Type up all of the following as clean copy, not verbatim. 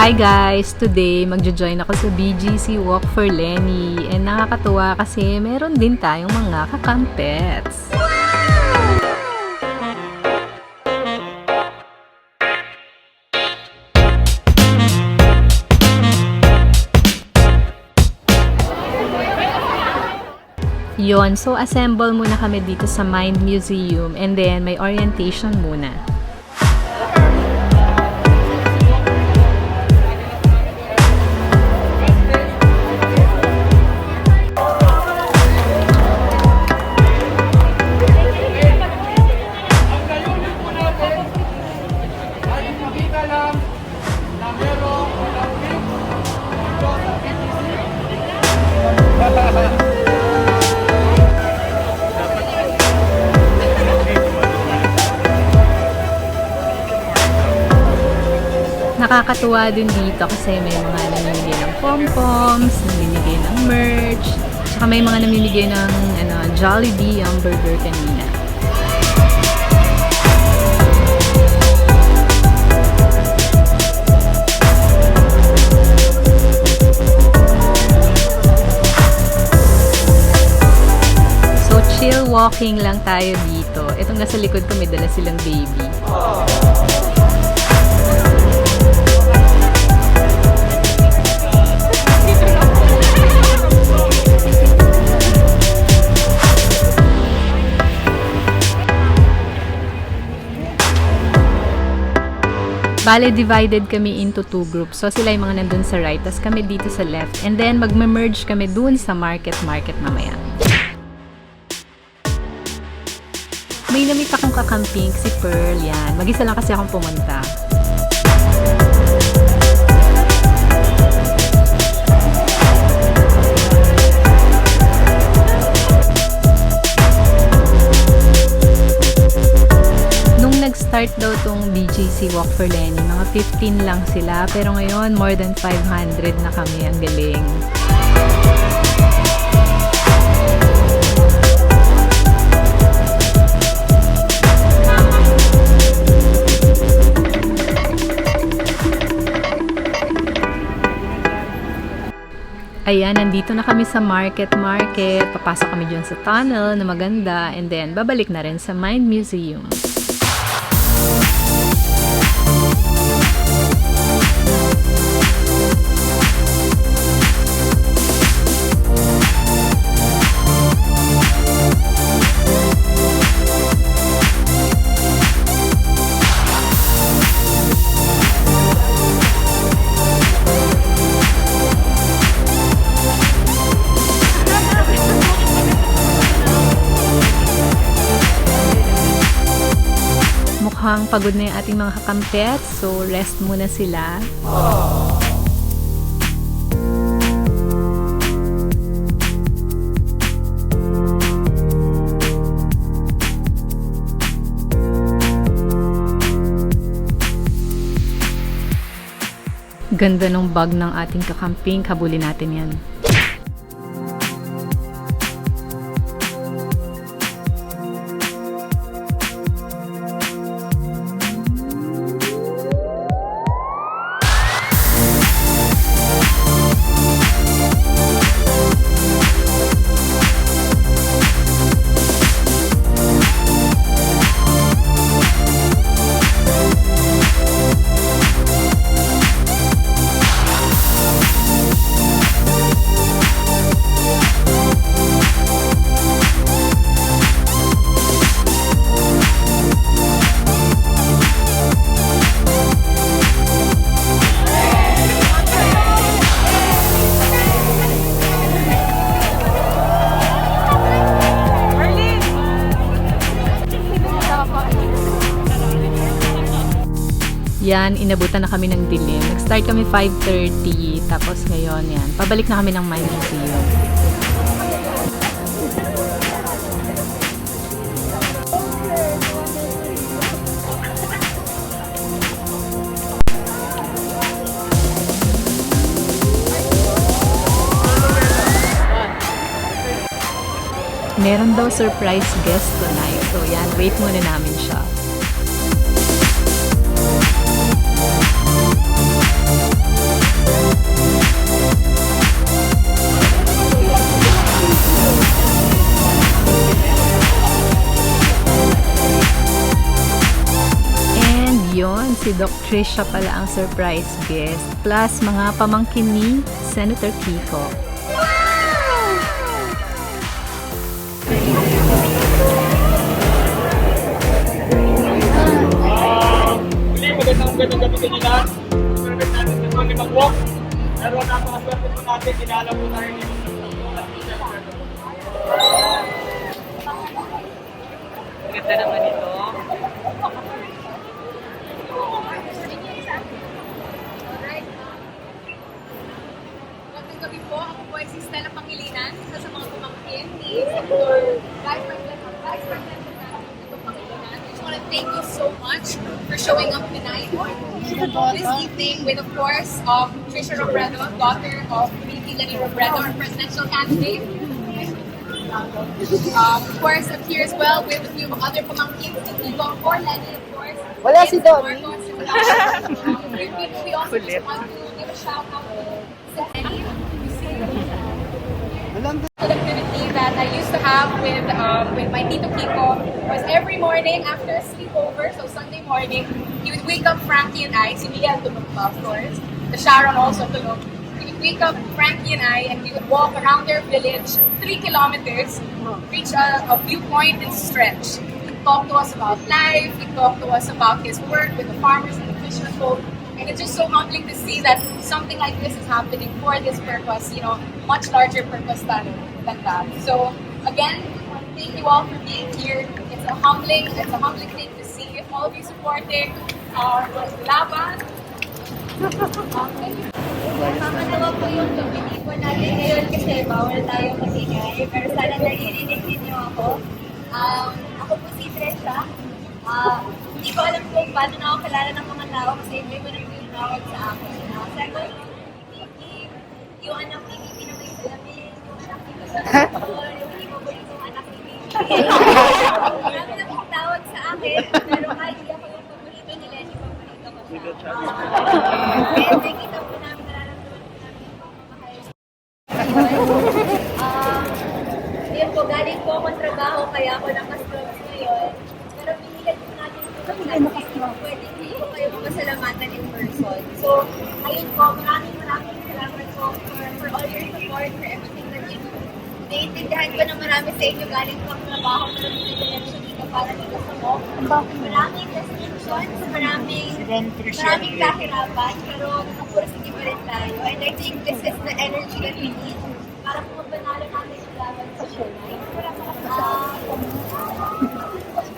Hi guys! Today, magjo-join ako sa BGC Walk for Leni. And nakakatuwa kasi meron din tayong mga kakampets. Yon, so assemble muna kami dito sa Mind Museum and then may orientation muna. Nakakatuwa din dito kasi may mga namimigay ng pom-poms, namimigay ng merch, tsaka may mga namimigay ng Jollibee ang burger kanina. So chill walking lang tayo dito. Itong nasa likod ko may dala silang baby. Bale, divided kami into two groups. So, sila yung mga nandun sa right, tas kami dito sa left. And then, magme-merge kami dun sa market mamaya. May namit akong kakampinks, si Pearl, yan. Mag-isa lang kasi akong pumunta. Nag-start daw tong BGC Walk for Leni, mga 15 lang sila, pero ngayon more than 500 na kami. Ang galing. Ayan, nandito na kami sa market. Papasok kami dyan sa tunnel na maganda, and then babalik na rin sa Mind Museum. Mukhang pagod na yung ating mga kakampets, so rest muna sila. Ganda ng bag ng ating kakamping, habulin natin yan. Yan, inabutan na kami ng dilim. Nag-start kami 5:30, tapos ngayon, yan, pabalik na kami ng Mind Museum. Meron daw surprise guest tonight. So yan, wait muna namin siya. si Doc Tricia pala ang surprise guest, plus mga pamangkin ni Senator Kiko. Magandang gabi sa inyo lahat. Permit natin sa mga mag-walk. Pero napakaswerte po natin, kinala po tayo ni Tricia Robredo. Ganda naman ito. Magandang gabi po. Ako po ay si Stella Pangilinan, isa sa mga pamangkin ni Senator Vice President Pangilinan. I just want to thank you so much for showing up tonight this evening with, of course, Tricia Robredo, daughter of Leni Robredo, our presidential candidate. Of course, I'm here as well with a few other pamangkins of Kiko or Leni, of course. Wala si Donnie. We also just want to give a shout out to Leni. Activity that I used to have with my Tito Kiko was every morning after a sleepover, so Sunday morning, he would wake up Frankie and I, si Miguel tulog pa, of course, the Sharon also tulog. He would wake up Frankie and I, and we would walk around their village 3 kilometers, reach a viewpoint and stretch. He'd talk to us about life, he'd talk to us about his work with the farmers and the fisher folk. And it's just so humbling to see that something like this is happening for this purpose, you know, much larger purpose than that. So again, thank you all for being here. It's a humbling thing to see all of you supporting our laban. Nakakatawa po yung committee po natin ngayon kasi bawal tayo magingay. Pero sana naririnig ninyo ako. Ako po si Tricia. Hindi ko alam kung paano na ako kilala ng mga tao kasi hindi mo nang tinawag sa akin. Sabi ko, yung anak ni Mimi na may salamin, yung anak ni Mimi yung hindi mo ba yung anak ni Mimi. Marami na pong tawag sa akin, pero kahit hindi ako yung paborito ni Leni, paborito ko siya. Kaya nakikita po namin, nararamdaman po namin yung pagmamahal. Yun po, galing po akong trabaho, kaya ako nakastrokes ngayon. Pero pinilit po natin po kasi pwede hindi po kayo masalamatan in person. So, ayun po, maraming salamat po for all your support, for everything that you do. Naiintindihan ko na marami sa inyo galing po ang trabaho na nag-election dito para dito sa MOC. Maraming restrictions, maraming kahirapan, pero nakapursige pa rin tayo. And I think this is the energy that we need para po mapanalo natin yung laban sa showline.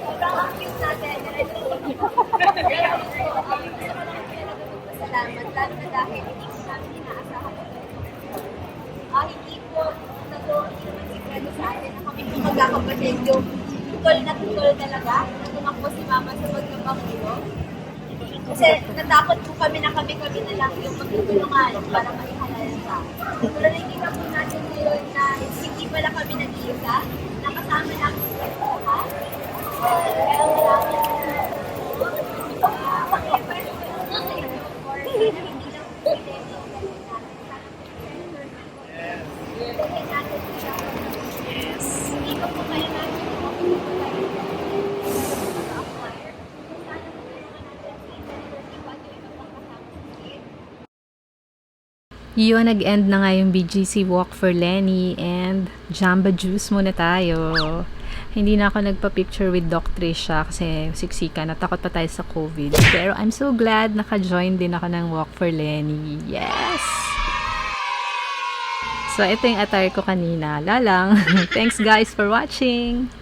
Sobrang active natin, and I don't know. Salamat, lalo na dahil hindi ko namin inaasahan na hindi po hindi naman sigurado sa atin na kami po magkakapatid yung tukol talaga na tumakbo si Mama sa pagkapangulo. Kasi natakot po kami na kami na lang yung magtutulungan para maihalal sa. Pero nakikita po natin ngayon na hindi pala kami nag-iisa, nakasama namin sa lahat. Kaya maraming Yun, nag-end na nga yung BGC Walk for Leni and Jamba Juice muna tayo. Hindi na ako nagpa-picture with Doc Tricia kasi siksika, natakot pa tayo sa COVID. Pero I'm so glad naka-join din ako ng Walk for Leni. Yes! So, ito yung attire ko kanina. Lalang. Thanks guys for watching!